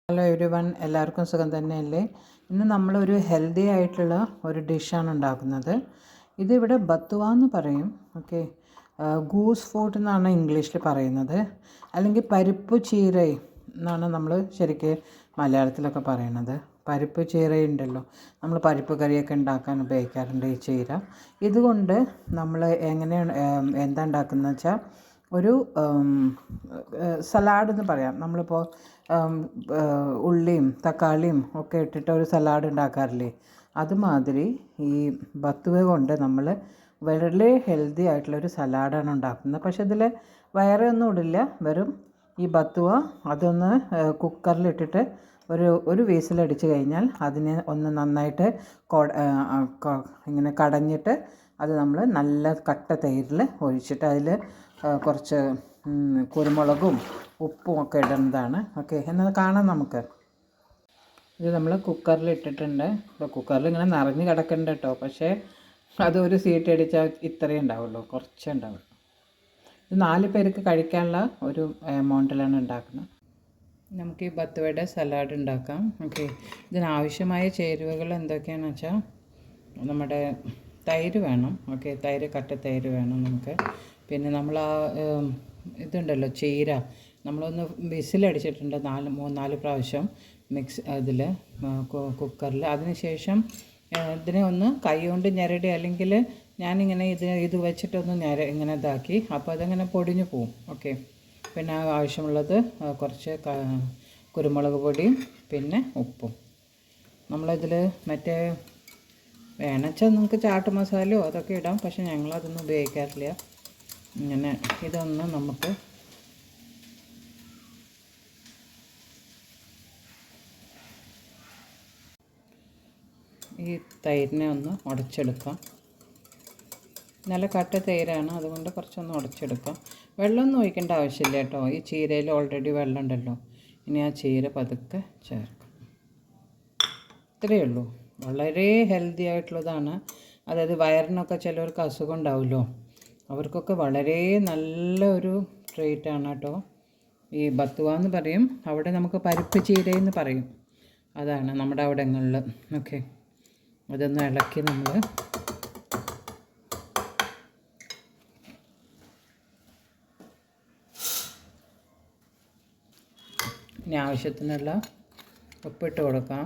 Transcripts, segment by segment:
Hello every one, എല്ലാവർക്കും സുഖം തന്നെയല്ലേ? ഇന്ന് നമ്മളൊരു ഹെൽത്തി ആയിട്ടുള്ള ഒരു ഡിഷാണ് ഉണ്ടാക്കുന്നത്. ഇതിവിടെ ബത്തുവ എന്ന് പറയും. ഓക്കെ, ഗൂസ് ഫൂട്ട് എന്നാണ് ഇംഗ്ലീഷിൽ പറയുന്നത്, അല്ലെങ്കിൽ പരിപ്പ് ചീര എന്നാണ് നമ്മൾ ശരിക്ക് മലയാളത്തിലൊക്കെ പറയണത്. പരിപ്പ് ചീരയുണ്ടല്ലോ, നമ്മൾ പരിപ്പ് കറിയൊക്കെ ഉണ്ടാക്കാൻ ഉപയോഗിക്കാറുണ്ട് ഈ ചീര. ഇതുകൊണ്ട് നമ്മൾ എങ്ങനെയാണ് എന്താ ഉണ്ടാക്കുന്നത് വെച്ചാൽ ഒരു സലാഡ് എന്ന് പറയാം. നമ്മളിപ്പോൾ ഉള്ളിയും തക്കാളിയും ഒക്കെ ഇട്ടിട്ട് ഒരു സലാഡ് ഉണ്ടാക്കാറില്ലേ, അതുമാതിരി ഈ ബത്തുവ കൊണ്ട് നമ്മൾ വളരെ ഹെൽത്തി ആയിട്ടുള്ളൊരു സലാഡാണ് ഉണ്ടാക്കുന്നത്. പക്ഷേ ഇതിൽ വേറെ ഒന്നും ഇടില്ല, വെറും ഈ ബത്തുവ അതൊന്ന് കുക്കറിലിട്ടിട്ട് ഒരു വീസിലടിച്ച് കഴിഞ്ഞാൽ അതിനെ ഒന്ന് നന്നായിട്ട് ഇങ്ങനെ കടഞ്ഞിട്ട് അത് നമ്മൾ നല്ല കട്ട തൈരിൽ ഒഴിച്ചിട്ട് അതിൽ കുറച്ച് കുരുമുളകും ഉപ്പും ഒക്കെ ഇടുന്നതാണ്. ഓക്കെ, എന്നത് കാണാം നമുക്ക്. ഇത് നമ്മൾ കുക്കറിൽ ഇട്ടിട്ടുണ്ട്. ഇപ്പോൾ കുക്കറിൽ ഇങ്ങനെ നിറഞ്ഞ് കിടക്കുന്നുണ്ട് കേട്ടോ, പക്ഷേ അതൊരു സീറ്റ് അടിച്ചാൽ ഇത്രയേ ഉണ്ടാവുള്ളൂ, കുറച്ചേ ഉണ്ടാവുള്ളൂ. ഇത് 4 പേർക്ക് കഴിക്കാനുള്ള ഒരു എമൗണ്ടിലാണ് ഉണ്ടാക്കുന്നത്. നമുക്ക് ഈ ബത്തുവയുടെ സലാഡ് ഉണ്ടാക്കാം. ഓക്കെ, ഇതിനാവശ്യമായ ചേരുവകൾ എന്തൊക്കെയാണെന്ന് വെച്ചാൽ നമ്മുടെ തൈര് വേണം. ഓക്കെ, കട്ട തൈര് വേണം നമുക്ക്. പിന്നെ നമ്മൾ ഇതുണ്ടല്ലോ ചീര, നമ്മളൊന്ന് വിസിലടിച്ചിട്ടുണ്ട് 4 പ്രാവശ്യം ഇതിൽ കുക്കറിൽ. അതിനുശേഷം ഇതിനെ ഒന്ന് കൈ കൊണ്ട് ഞെരടി, അല്ലെങ്കിൽ ഞാനിങ്ങനെ ഇത് വെച്ചിട്ടൊന്ന് ഇങ്ങനെ ഇതാക്കി, അപ്പോൾ അതങ്ങനെ പൊടിഞ്ഞു പോവും. ഓക്കെ, പിന്നെ ആവശ്യമുള്ളത് കുറച്ച് കുരുമുളക് പൊടിയും പിന്നെ ഉപ്പും. നമ്മളിതിൽ മറ്റേ വേണമെച്ചാൽ നിങ്ങൾക്ക് ചാട്ട് മസാലയോ അതൊക്കെ ഇടാം, പക്ഷെ ഞങ്ങളതൊന്നും ഉപയോഗിക്കാറില്ല. ഇങ്ങനെ ഇതൊന്ന് നമുക്ക് ഈ തൈരിനെ ഒന്ന് ഉടച്ചെടുക്കാം. നല്ല കട്ട തൈരാണ്, അതുകൊണ്ട് കുറച്ചൊന്ന് ഉടച്ചെടുക്കാം. വെള്ളമൊന്നും ഒഴിക്കേണ്ട ആവശ്യമില്ല കേട്ടോ, ഈ ചീരയിൽ ഓൾറെഡി വെള്ളം ഉണ്ടല്ലോ. ഇനി ആ ചീര പതുക്കെ ചേർക്കാം. ഇത്രയേ ഉള്ളൂ. വളരെ ഹെൽത്തി ആയിട്ടുള്ളതാണ്. അതായത് വയറിനൊക്കെ ചിലവർക്ക് അസുഖം ഉണ്ടാവുമല്ലോ, അവർക്കൊക്കെ വളരെ നല്ല ഒരു ട്രീറ്റാണ് കേട്ടോ. ഈ ബത്തുവ എന്ന് പറയും, അവിടെ നമുക്ക് പരിപ്പ് ചീരയെന്ന് പറയും. അതാണ് നമ്മുടെ അവിടങ്ങളിൽ. ഓക്കെ, അതൊന്ന് ഇളക്കി നമ്മൾ ഇനി ആവശ്യത്തിനുള്ള ഉപ്പിട്ട് കൊടുക്കാം.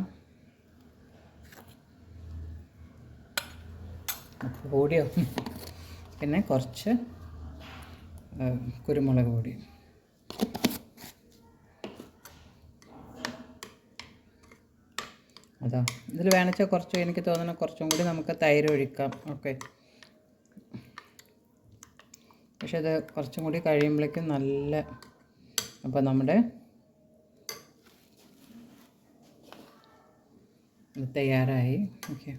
ഉപ്പ് കൂടിയോ? പിന്നെ കുറച്ച് കുരുമുളക് പൊടി. അതാ ഇതിൽ വേണമെച്ചാൽ കുറച്ച്, എനിക്ക് തോന്നുന്നു കുറച്ചും കൂടി നമുക്ക് തൈര് ഒഴിക്കാം. ഓക്കെ, പക്ഷെ അത് കുറച്ചും കൂടി കഴിയുമ്പോഴേക്കും നല്ല, അപ്പോൾ നമ്മുടെ ഇത് തയ്യാറായി. ഓക്കെ,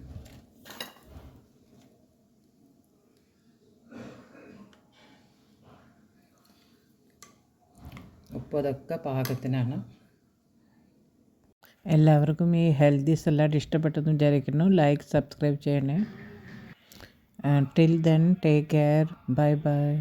ഉപ്പ് അതൊക്കെ പാകത്തിനാണ്. എല്ലാവർക്കും ഈ ഹെൽത്തി സലാഡ് ഇഷ്ടപ്പെട്ടെന്ന് വിചാരിക്കുന്നു. ലൈക്ക് സബ്സ്ക്രൈബ് ചെയ്യണേ. Till then take care, bye bye.